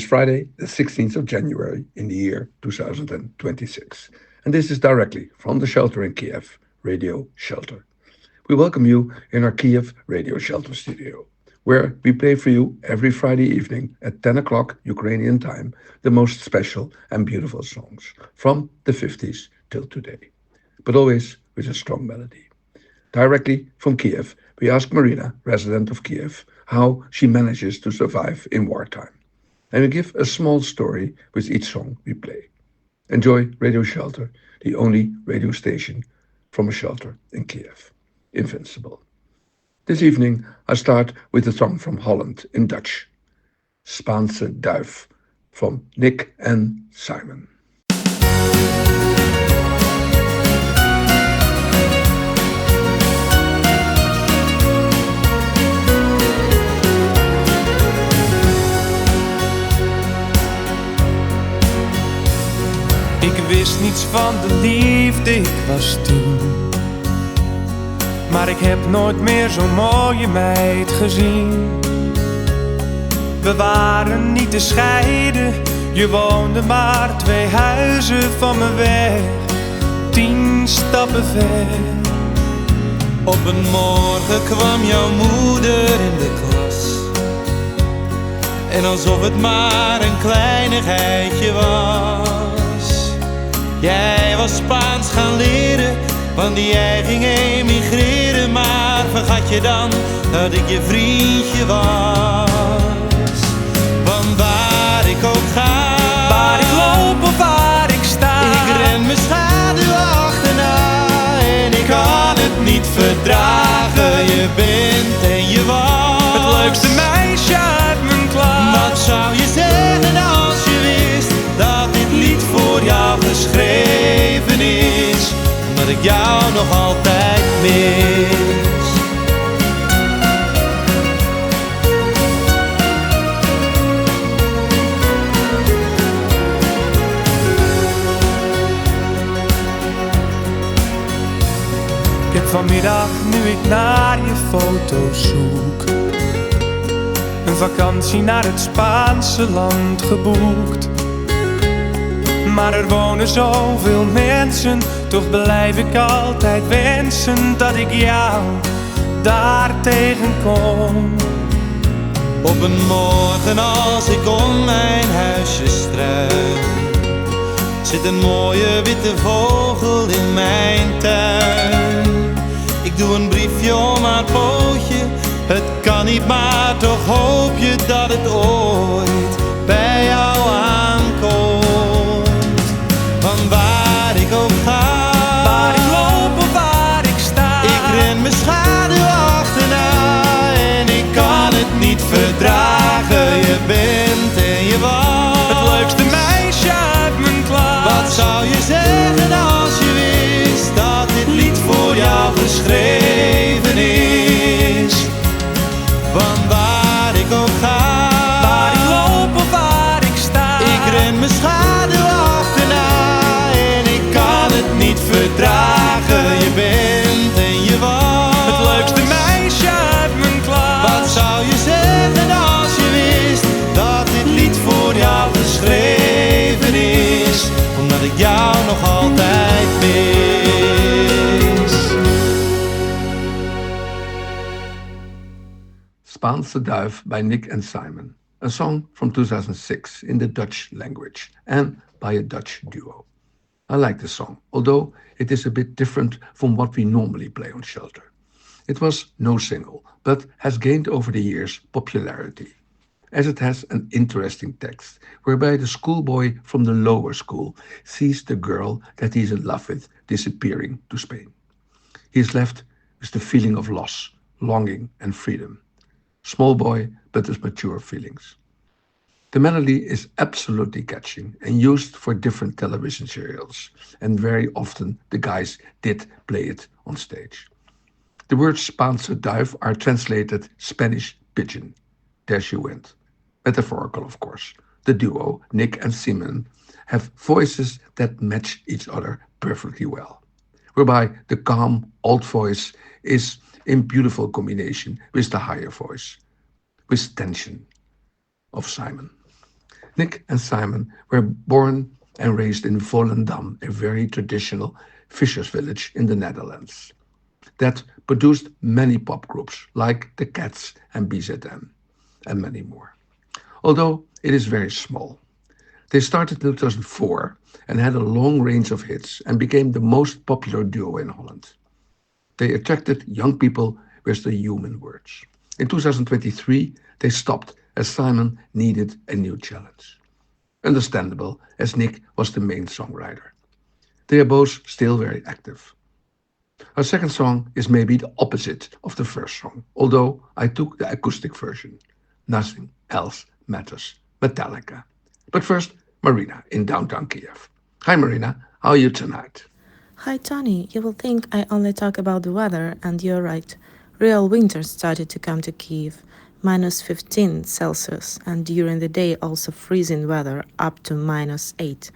Friday, the 16th of January in the year 2026. And this is directly from the shelter in Kyiv, Radio Shelter. We welcome you in our Kyiv Radio Shelter studio, where we play for you every Friday evening at 10 o'clock Ukrainian time the most special and beautiful songs from the 50s till today, but always with a strong melody. Directly from Kyiv, we ask Marina, resident of Kyiv, how she manages to survive in wartime. And we give a small story with each song we play. Enjoy Radio Shelter, the only radio station from a shelter in Kyiv. Invincible. This evening, I start with a song from Holland in Dutch. Spaanse Duif from Nick and Simon. Ik wist niets van de liefde, ik was 10. Maar ik heb nooit meer zo'n mooie meid gezien. We waren niet te scheiden, je woonde maar 2 huizen van me weg. 10 stappen ver. Op een morgen kwam jouw moeder in de klas. En alsof het maar een kleinigheidje was. Jij was Spaans gaan leren, want jij ging emigreren. Maar vergat je dan dat ik je vriendje was? Want waar ik ook ga, waar ik loop of waar ik sta, ik ren mijn schaduw achterna. En ik kan het niet verdragen, je bent en je was het leukste meisje uit mijn klas. Wat zou je zeggen als je wist dat dit lied voor jou geschreven is, omdat ik jou nog altijd mis? Ik heb vanmiddag, nu ik naar je foto's zoek, een vakantie naar het Spaanse land geboekt. Maar er wonen zoveel mensen, toch blijf ik altijd wensen dat ik jou daar tegenkom. Op een morgen als ik om mijn huisje struin, zit een mooie witte vogel in mijn tuin. Ik doe een briefje om haar pootje, het kan niet, maar toch hoop je dat het ooit bij jou aankomt. Van waar ik ook ga, waar ik loop of waar ik sta, ik ren mijn schaduw achterna. En ik kan het niet verdragen, je bent en je was het leukste meisje uit mijn klas. Wat zou je zeggen als je wist dat dit lied voor jou geschreven is? Van waar ik ook ga, waar ik loop of waar ik sta, ik ren mijn schaduw achterna. En ik kan het niet verdragen, je bent en je was het leukste meisje uit mijn klas. Wat zou je zeggen als je wist dat dit lied voor jou geschreven is, omdat ik jou nog altijd mis? Spaanse Duif by Nick and Simon, a song from 2006 in the Dutch language and by a Dutch duo. I like the song, although it is a bit different from what we normally play on Shelter. It was no single, but has gained over the years popularity, as it has an interesting text, whereby the schoolboy from the lower school sees the girl that he is in love with disappearing to Spain. He is left with the feeling of loss, longing and freedom. Small boy, but with mature feelings. The melody is absolutely catching and used for different television serials, and very often the guys did play it on stage. The words Spaanse duif are translated Spanish pigeon. There she went. Metaphorical, of course. The duo, Nick and Simon, have voices that match each other perfectly well, whereby the calm old voice is in beautiful combination with the higher voice, with tension of Simon. Nick and Simon were born and raised in Volendam, a very traditional fishers village in the Netherlands that produced many pop groups like the Cats and BZM and many more. Although it is very small. They started in 2004 and had a long range of hits and became the most popular duo in Holland. They attracted young people with their human words. In 2023, they stopped as Simon needed a new challenge. Understandable, as Nick was the main songwriter. They are both still very active. Our second song is maybe the opposite of the first song, although I took the acoustic version. Nothing else matters. Metallica. But first, Marina in downtown Kiev. Hi Marina, how are you tonight? Hi Tony, you will think I only talk about the weather, and you're right. Real winter started to come to Kiev, minus 15 Celsius, and during the day also freezing weather up to minus 8.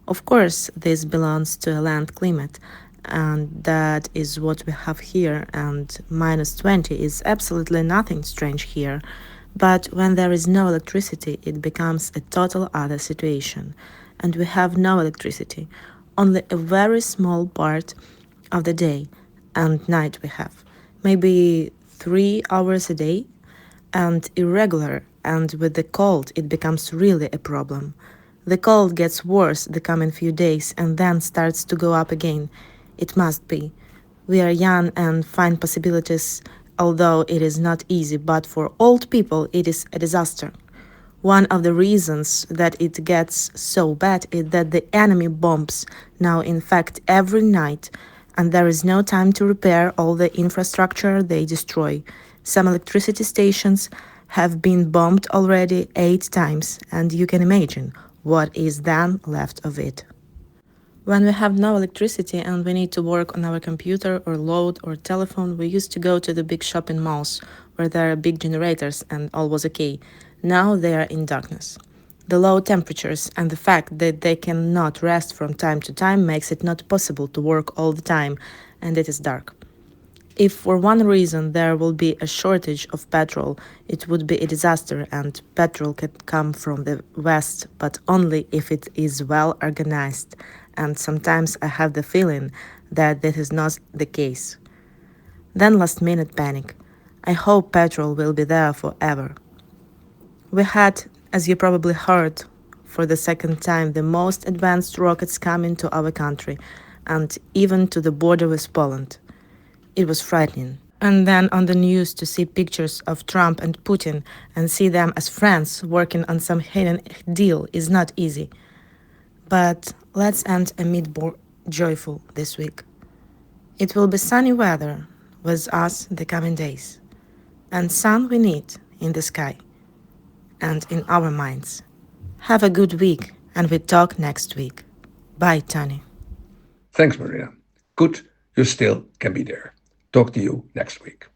Of course, this belongs to a land climate, and that is what we have here, and minus 20 is absolutely nothing strange here. But when there is no electricity, it becomes a total other situation. And we have no electricity, only a very small part of the day and night we have. Maybe 3 hours a day, and irregular, and with the cold, it becomes really a problem. The cold gets worse the coming few days and then starts to go up again. It must be. We are young and find possibilities, although it is not easy, but for old people it is a disaster. One of the reasons that it gets so bad is that the enemy bombs now in fact every night, and there is no time to repair all the infrastructure they destroy. Some electricity stations have been bombed already 8 times, and you can imagine what is then left of it. When we have no electricity and we need to work on our computer or load or telephone, we used to go to the big shopping malls where there are big generators and all was okay. Now they are in darkness. The low temperatures and the fact that they cannot rest from time to time makes it not possible to work all the time, and it is dark. If for one reason there will be a shortage of petrol, it would be a disaster, and petrol can come from the west, but only if it is well organized. And sometimes I have the feeling that this is not the case. Then last minute panic. I hope petrol will be there forever. We had, as you probably heard, for the second time the most advanced rockets coming to our country, and even to the border with Poland. It was frightening. And then on the news to see pictures of Trump and Putin and see them as friends working on some hidden deal is not easy. But let's end a joyful this week. It will be sunny weather with us the coming days, and sun we need in the sky and in our minds. Have a good week, and we talk next week. Bye, Tony. Thanks Marina. Good, you still can be there. Talk to you next week.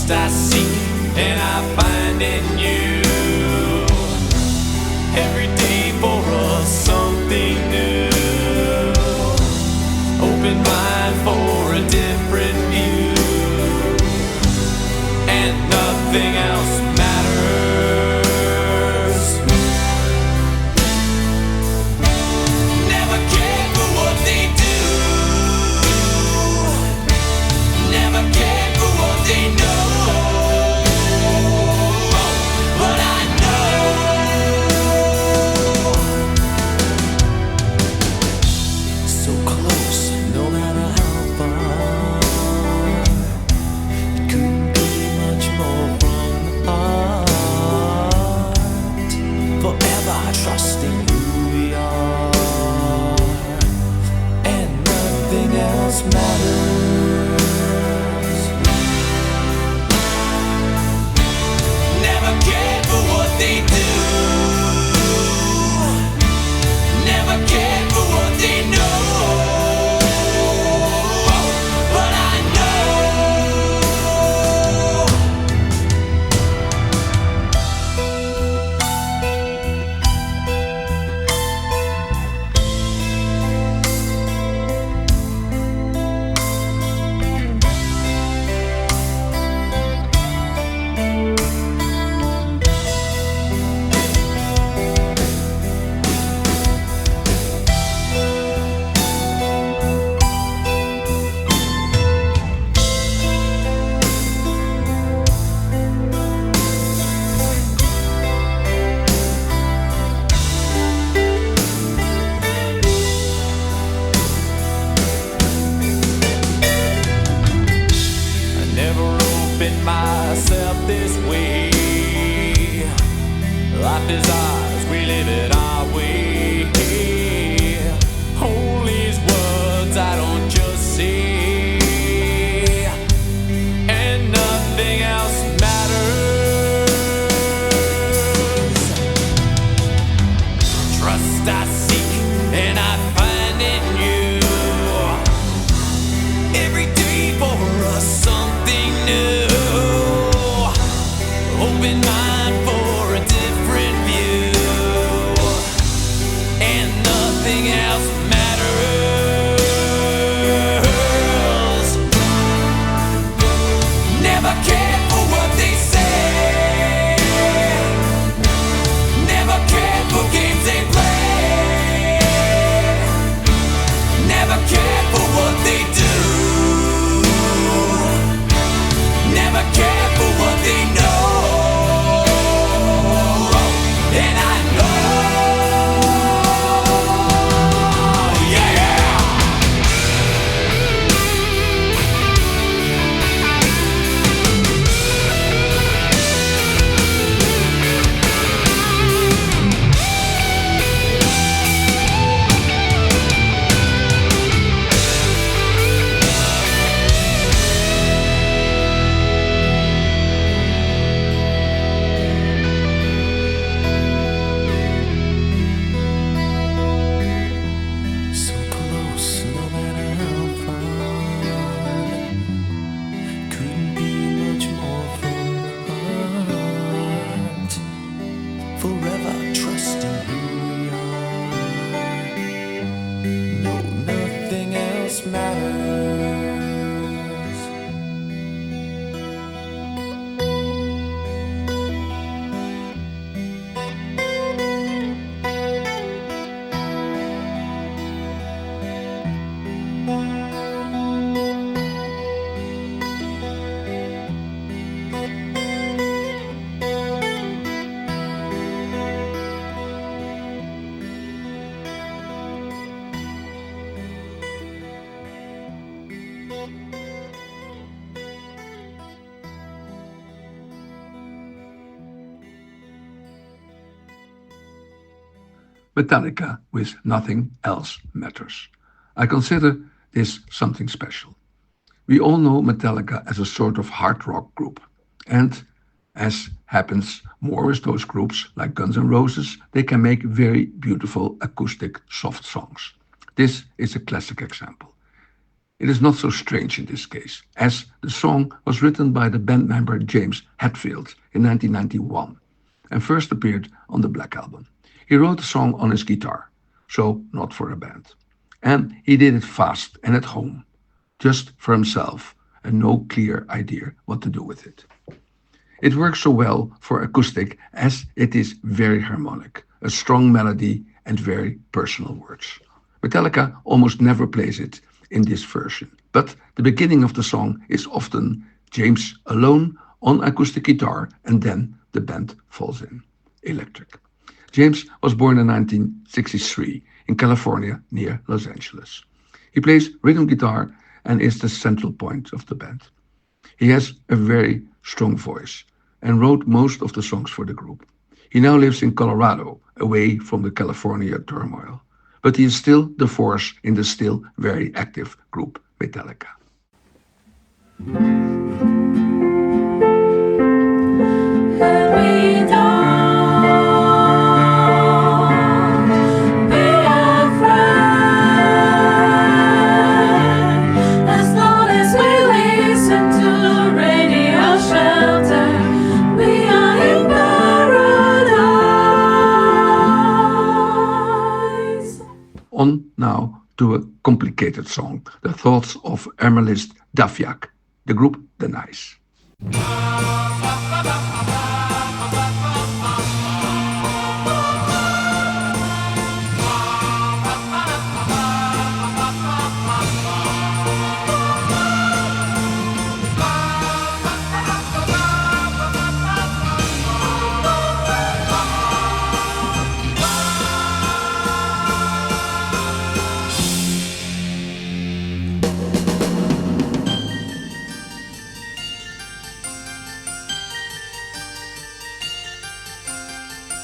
Trust I seek and I find in you. Every day for us something new. Open mind for a different view. And nothing else matters. Never cared for what they do. Never cared for what they know. But I know so close, no matter how far. It couldn't be much more from the heart. Forever trusting who we are, and nothing else matters. Never cared for what they do. Never cared for what they know. But I know I never opened myself this way. Life is ours, we live it our way. Hold these words I don't just say, and nothing else matters. Trust I seek and I find in you. Every day for us something new. Open mind for a different view. And nothing else matters. Never cared for what they say. Never cared for games they play. Never cared for what they do. Never cared for what they know. And I know, yeah. So close, no matter how far. Couldn't be much more from the heart. Forever trusting who we are. No, nothing else matters. Metallica with Nothing Else Matters. I consider this something special. We all know Metallica as a sort of hard rock group. And as happens more with those groups like Guns N' Roses, they can make very beautiful acoustic soft songs. This is a classic example. It is not so strange in this case, as the song was written by the band member James Hetfield in 1991 and first appeared on the Black Album. He wrote the song on his guitar, so not for a band. And he did it fast and at home, just for himself, and no clear idea what to do with it. It works so well for acoustic as it is very harmonic, a strong melody and very personal words. Metallica almost never plays it in this version, but the beginning of the song is often James alone on acoustic guitar and then the band falls in. Electric. James was born in 1963 in California near Los Angeles. He plays rhythm guitar and is the central point of the band. He has a very strong voice and wrote most of the songs for the group. He now lives in Colorado, away from the California turmoil, but he is still the force in the still very active group Metallica. On now to a complicated song, The Thoughts of Ermelist Davjak, the group The Nice.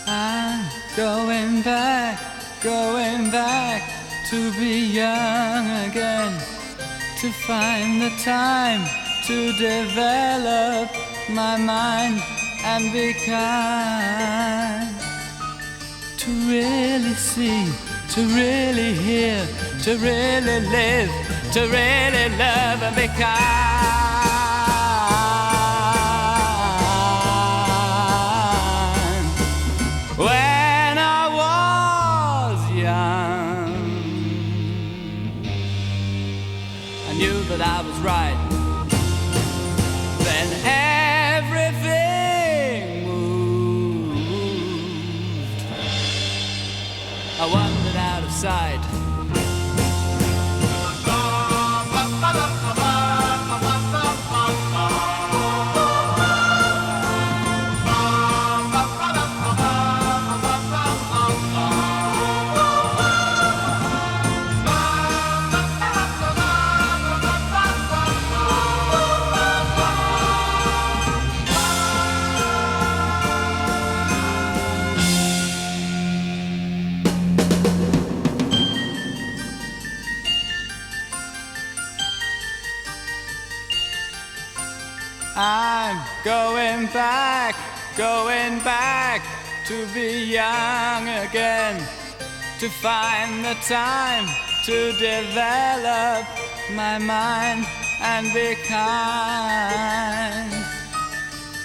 I'm going back to be young again, to find the time to develop my mind and be kind, to really see, to really hear, to really live, to really love and be kind. When I was young, I knew that I was right. Then everything moved. I wandered out of sight. I'm going back to be young again, to find the time to develop my mind and be kind,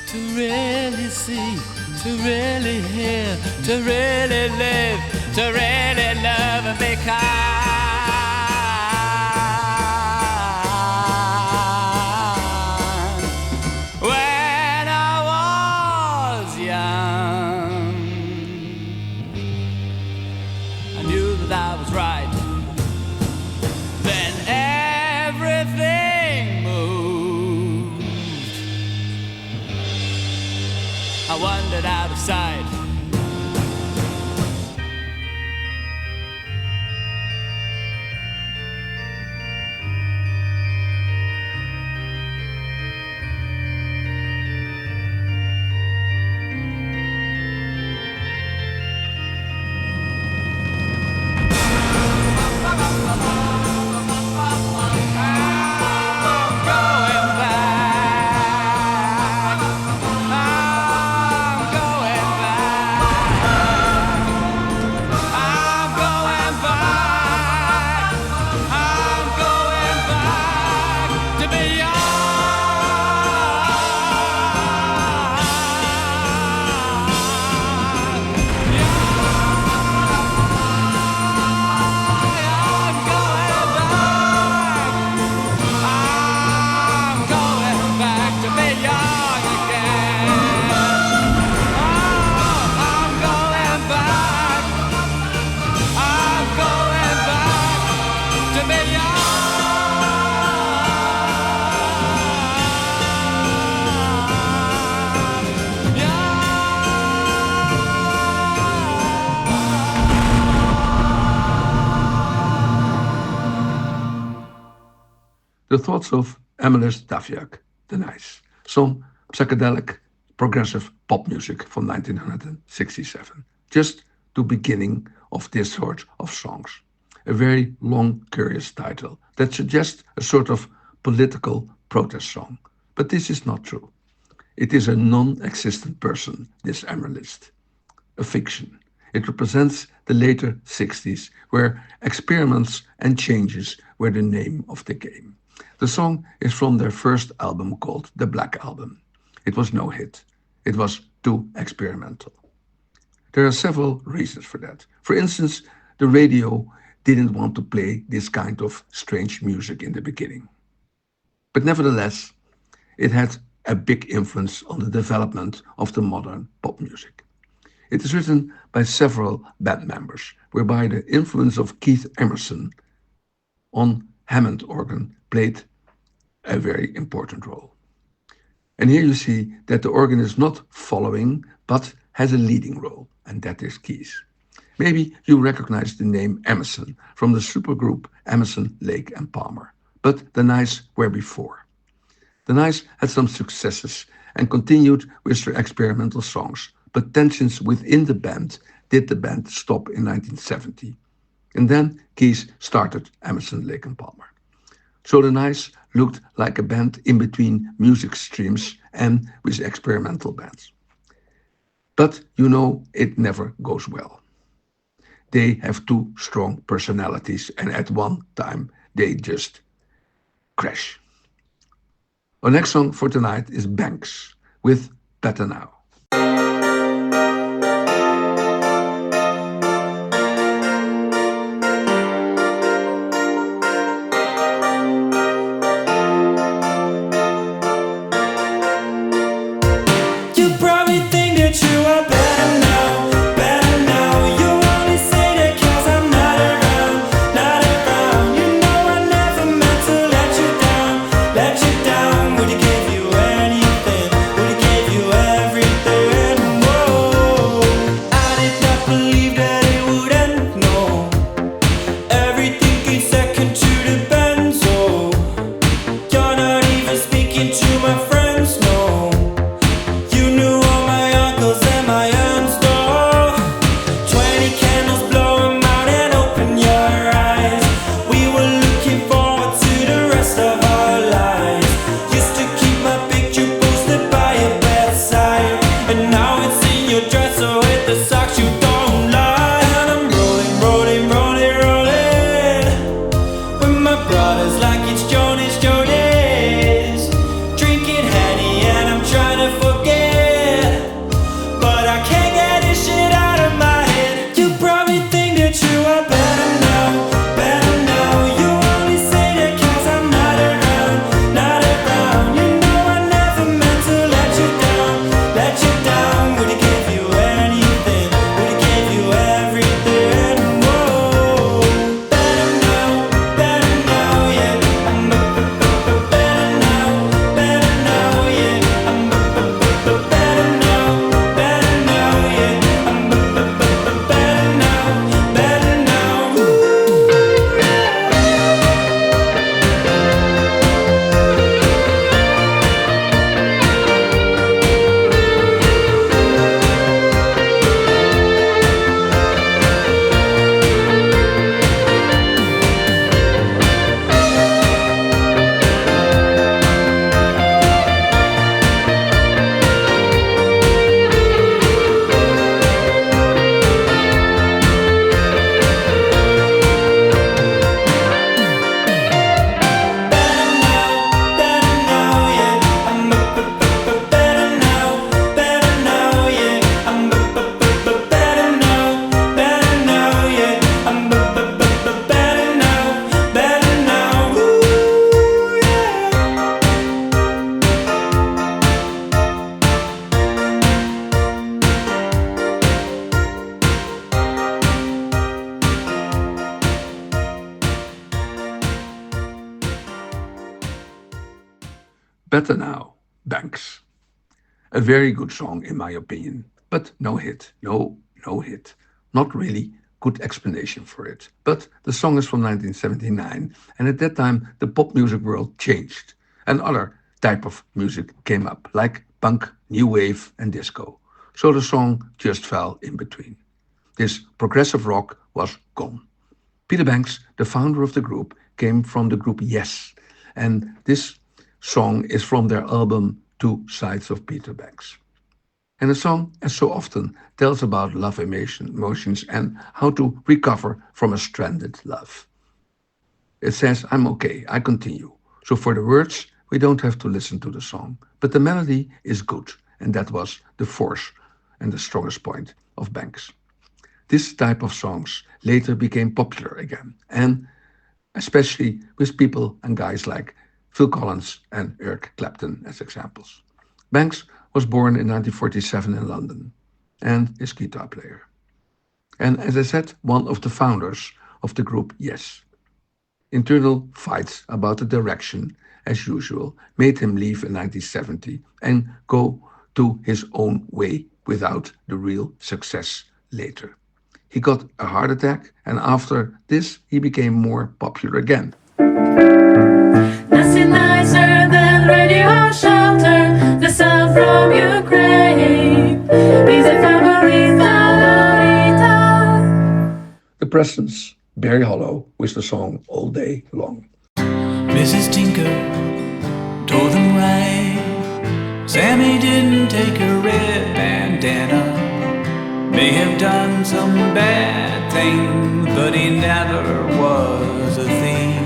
to really see, to really hear, to really live, to really love and be kind. I wandered out of sight. I'm going back. The thoughts of Emilis Daviak, The Nice, some psychedelic progressive pop music from 1967. Just the beginning of this sort of songs. A very long, curious title that suggests a sort of political protest song. But this is not true. It is a non existent person, this Emeralist, a fiction. It represents the later 60s, where experiments and changes were the name of the game. The song is from their first album called The Black Album. It was no hit. It was too experimental. There are several reasons for that. For instance, the radio didn't want to play this kind of strange music in the beginning. But nevertheless, it had a big influence on the development of the modern pop music. It is written by several band members, whereby the influence of Keith Emerson on Hammond organ played a very important role. And here you see that the organ is not following, but has a leading role, and that is keys. Maybe you recognize the name Emerson from the supergroup Emerson, Lake and Palmer, but the Nice were before. The Nice had some successes and continued with their experimental songs, but tensions within the band did the band stop in 1970. And then Keys started Emerson, Lake and Palmer. So the Nice looked like a band in between music streams and with experimental bands. But you know it never goes well. They have two strong personalities and at one time they just crash. Our next song for tonight is Banks with Better Now. Better Now, Banks. A very good song in my opinion, but no hit. No hit. Not really good explanation for it. But the song is from 1979, and at that time the pop music world changed. And other type of music came up, like punk, new wave, and disco. So the song just fell in between. This progressive rock was gone. Peter Banks, the founder of the group, came from the group Yes, and this song is from their album Two Sides of Peter Banks. And the song, as so often, tells about love emotions and how to recover from a stranded love. It says, I'm okay, I continue. So for the words, we don't have to listen to the song. But the melody is good, and that was the force and the strongest point of Banks. This type of songs later became popular again, and especially with people and guys like Phil Collins and Eric Clapton as examples. Banks was born in 1947 in London and is guitar player. And as I said, one of the founders of the group Yes. Internal fights about the direction, as usual, made him leave in 1970 and go to his own way without the real success later. He got a heart attack, and after this, he became more popular again. Nothing nicer than Radio Shelter, the sound from Ukraine. Is a favorite favorita. The Presence, Barry Hollow, with the song All Day Long. Mrs. Tinker told them right. Sammy didn't take a red bandana. May have done some bad things, but he never was a thief.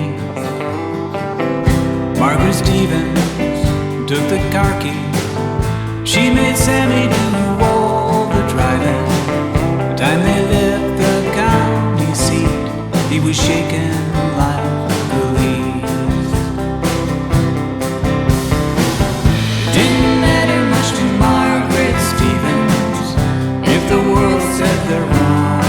Margaret Stevens took the car keys. She made Sammy do all the driving. The time they left the county seat, he was shaking like a leaf. It didn't matter much to Margaret Stevens if the world said they're wrong.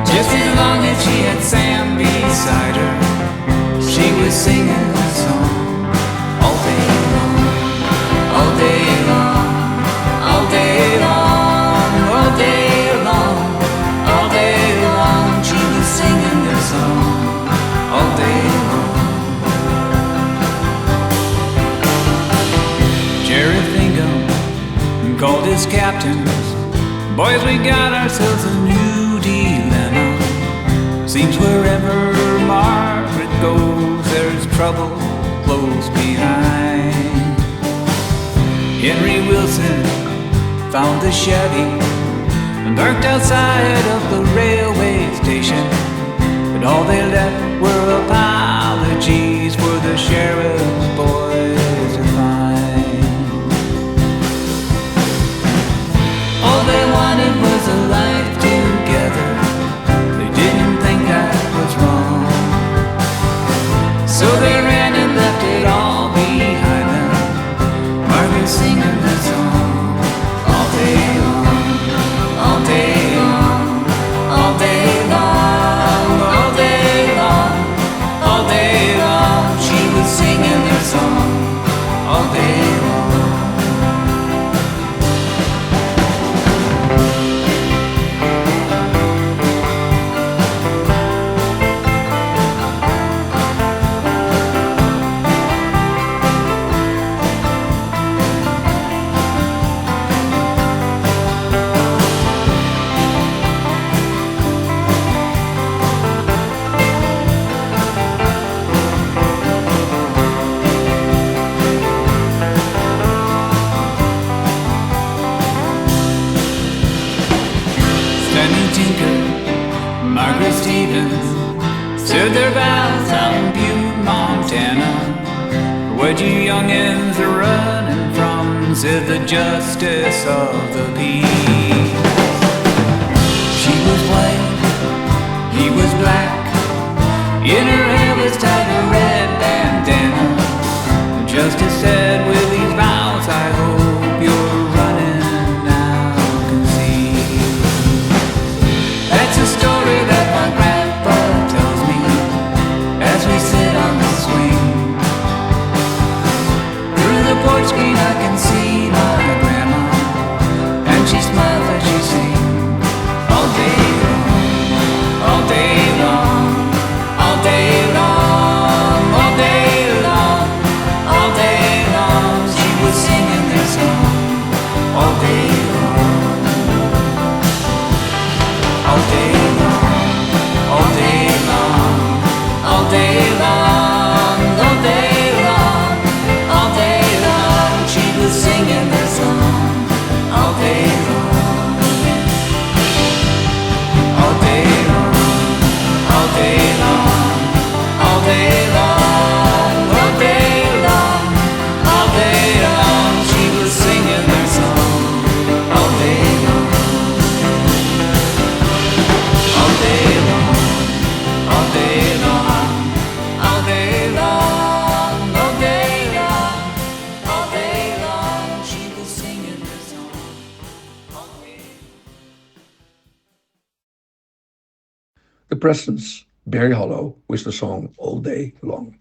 Just as long as she had Sam beside her, she was singing a song all day long, all day long, all day long, all day long, all day long. She was singing this song all day long. Jerry Fingham called his captains. Boys, we got ourselves a new dilemma. Seems wherever Margaret goes, there's trouble close behind. Henry Wilson found the Chevy and parked outside of the railway station. But all they left were apologies for the sheriff's boys to find. All they wanted was a life together. They didn't think that was wrong. So they ran and left it all behind them. Margaret singing that song all day long, all day long, all day long, all day long, all day long. She was singing that song all day long. Margaret Stevens said their vows out in Butte, Montana. Where'd you youngins are running from, said the justice of the peace. She was white, he was black, in her hair was tied a red bandana. The justice said, with these vows I hope you're running out conceived. That's a story that my grandpa tells me as we sit on the swing. Through the porch screen I can see my grandma, and she smiles as she sings all day The Prestons, Barry Hollow, with the song All Day Long.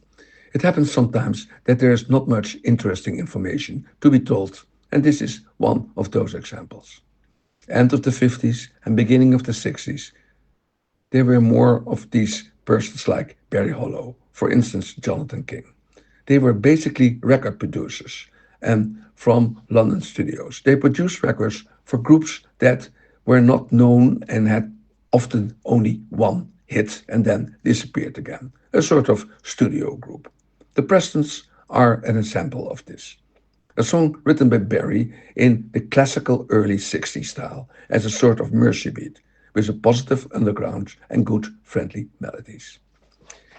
It happens sometimes that there is not much interesting information to be told, and this is one of those examples. End of the 50s and beginning of the 60s, there were more of these persons like Barry Hollow, for instance, Jonathan King. They were basically record producers and from London studios. They produced records for groups that were not known and had often only one hit and then disappeared again, a sort of studio group. The Prestons are an example of this. A song written by Barry in the classical early 60s style as a sort of mercy beat, with a positive underground and good friendly melodies.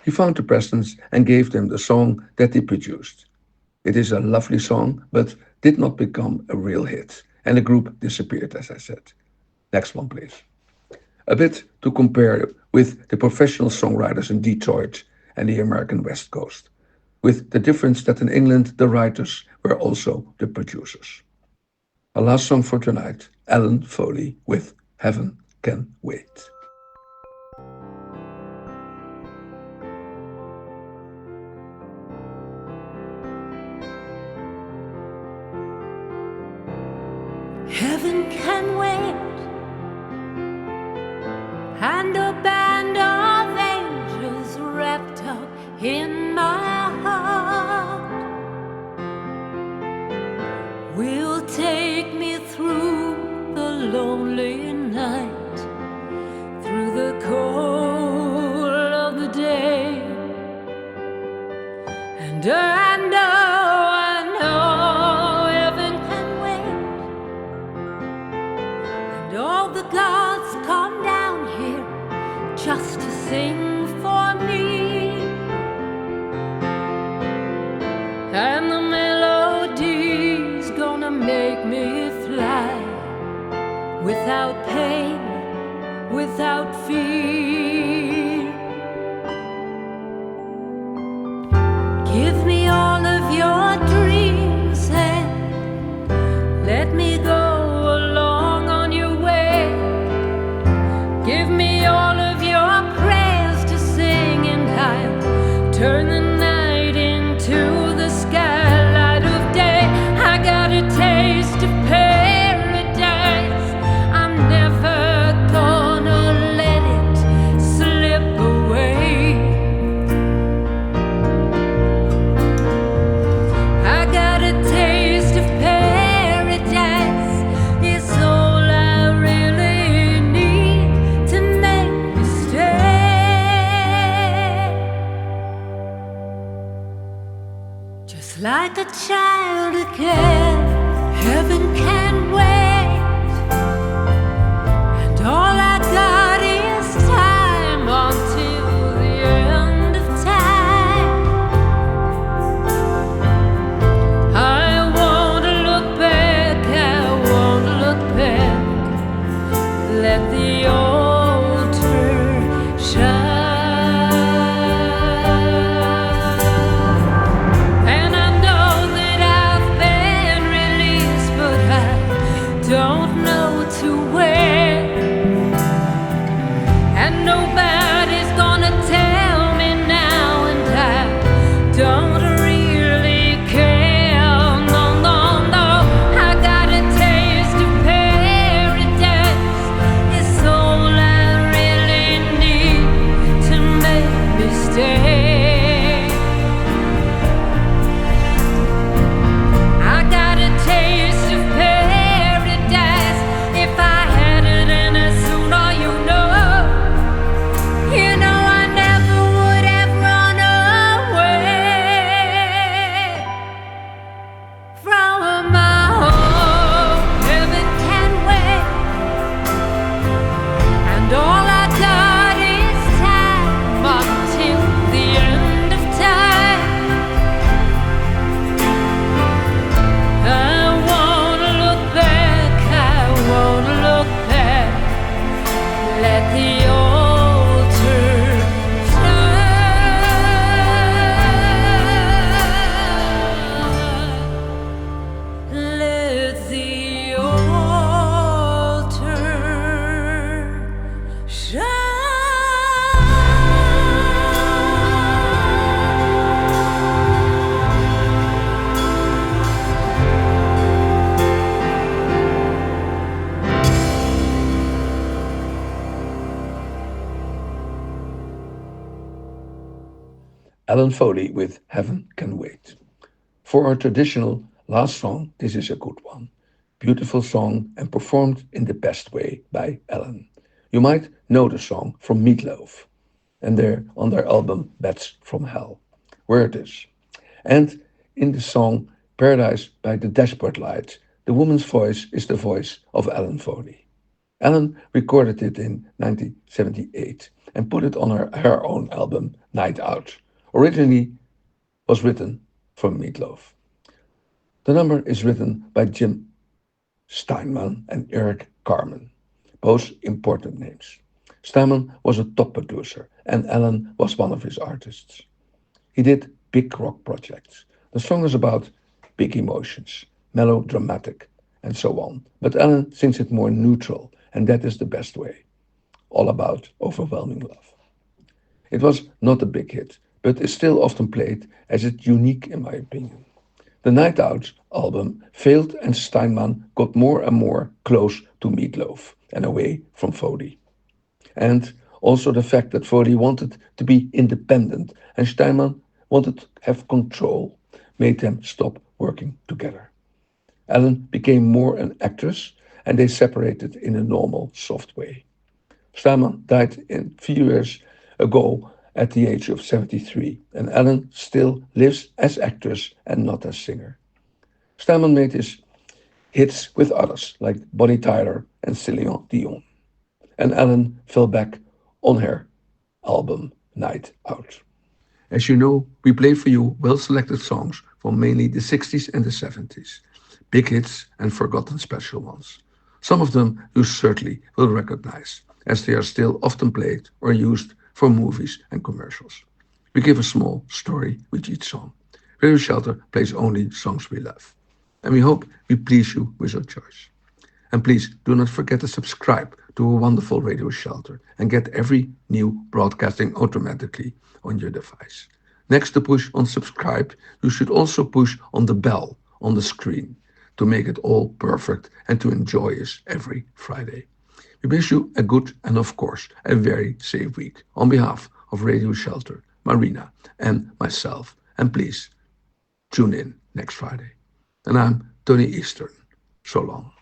He found the Prestons and gave them the song that he produced. It is a lovely song, but did not become a real hit, and the group disappeared, as I said. Next one, please. A bit to compare with the professional songwriters in Detroit and the American West Coast, with the difference that in England the writers were also the producers. Our last song for tonight, Alan Foley with Heaven Can Wait. Heaven can wait, and a band of angels wrapped up in my heart will take me through the lonely night, through the cold of the day, and I know heaven can wait, and all the gods come down here just to sing for me, and the melody's gonna make me fly without pain, without fear. Give me all of your dreams and let me go along on your way. Give me all of your prayers to sing, and I'll turn the night into the skylight of day. I got a taste of paradise, I'm never gonna let it slip away. I got a taste of paradise, it's all I really need to make me stay. Just like a child again, heaven can wait, and all I got is time until the end of time. I wanna look back, I wanna look back, let the altar shine. And I know that I've been released, but I Alan Foley with Heaven Can Wait. For our traditional last song, this is a good one. Beautiful song and performed in the best way by Alan. You might know the song from Meatloaf and they're on their album Bats from Hell, where it is. And in the song Paradise by the Dashboard Light, the woman's voice is the voice of Alan Foley. Alan recorded it in 1978 and put it on her own album Night Out. Originally was written for Meatloaf. The number is written by Jim Steinman and Eric Carmen, both important names. Steinman was a top producer and Alan was one of his artists. He did big rock projects. The song is about big emotions, melodramatic, and so on. But Alan sings it more neutral, and that is the best way. All about overwhelming love. It was not a big hit, but is still often played as it's unique in my opinion. The Night Out album failed and Steinman got more and more close to Meatloaf and away from Foley. And also the fact that Foley wanted to be independent and Steinman wanted to have control made them stop working together. Ellen became more an actress and they separated in a normal, soft way. Steinman died a few years ago at the age of 73 and Ellen still lives as actress and not as singer. Steinman made his hits with others like Bonnie Tyler and Celine Dion. And Ellen fell back on her album Night Out. As you know, we play for you well-selected songs from mainly the 60s and the 70s, big hits and forgotten special ones. Some of them you certainly will recognize, as they are still often played or used for movies and commercials. We give a small story with each song. Radio Shelter plays only songs we love. And we hope we please you with your choice. And please do not forget to subscribe to a wonderful Radio Shelter and get every new broadcasting automatically on your device. Next to push on subscribe, you should also push on the bell on the screen to make it all perfect and to enjoy us every Friday. We wish you a good and of course a very safe week on behalf of Radio Shelter, Marina and myself. And please tune in next Friday. And I'm Tony Eastern. So long.